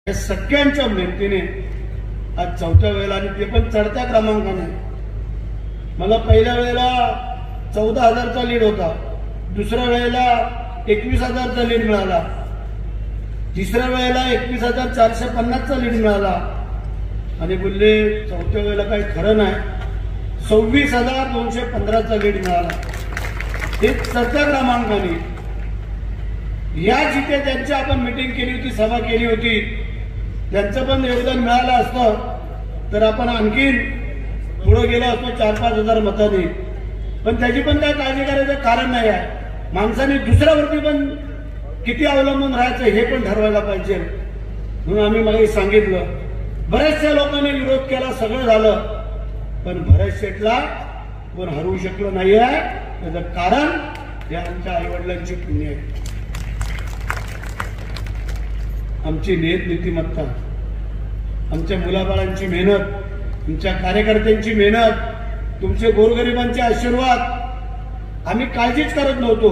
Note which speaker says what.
Speaker 1: या सगळ्यांच्या मेहनतीने आज चौथ्या वेळेला आणि ते पण चढत्या क्रमांकाने मला पहिल्या वेळेला 14,000चा लीड होता, दुसऱ्या वेळेला 21,000चा लीड मिळाला, तिसऱ्या वेळेला 21,450चा लीड मिळाला आणि बोलले चौथ्या वेळेला काही खरं नाही 26,215चा लीड मिळाला। हे चढत्या क्रमांकाने या जिथे ज्यांची आपण मीटिंग केली होती, सभा केली होती, त्यांचं पण योगदान मिळालं असतं तर आपण आणखीन पुढे गेलो असतो 4-5 हजार मतांनी। पण त्याची पण काय काळजी करायचं कारण नाही आहे। माणसाने दुसऱ्यावरती पण किती अवलंबून राहायचं हे पण ठरवायला पाहिजे। म्हणून आम्ही मागे सांगितलं, बऱ्याचशा लोकांनी विरोध केला, सगळं झालं, पण भरत शेठला कोण हरवू शकलं नाही आहे। त्याचं कारण हे आमच्या आईवडिलांची पुण्य आहे, आमची नीतिमत्ता, आमच्या मुलाबाळांची मेहनत, तुमच्या कार्यकर्त्यांची मेहनत, तुमचे गोरगरिबांचे आशीर्वाद। आम्ही काळजीच करत नव्हतो।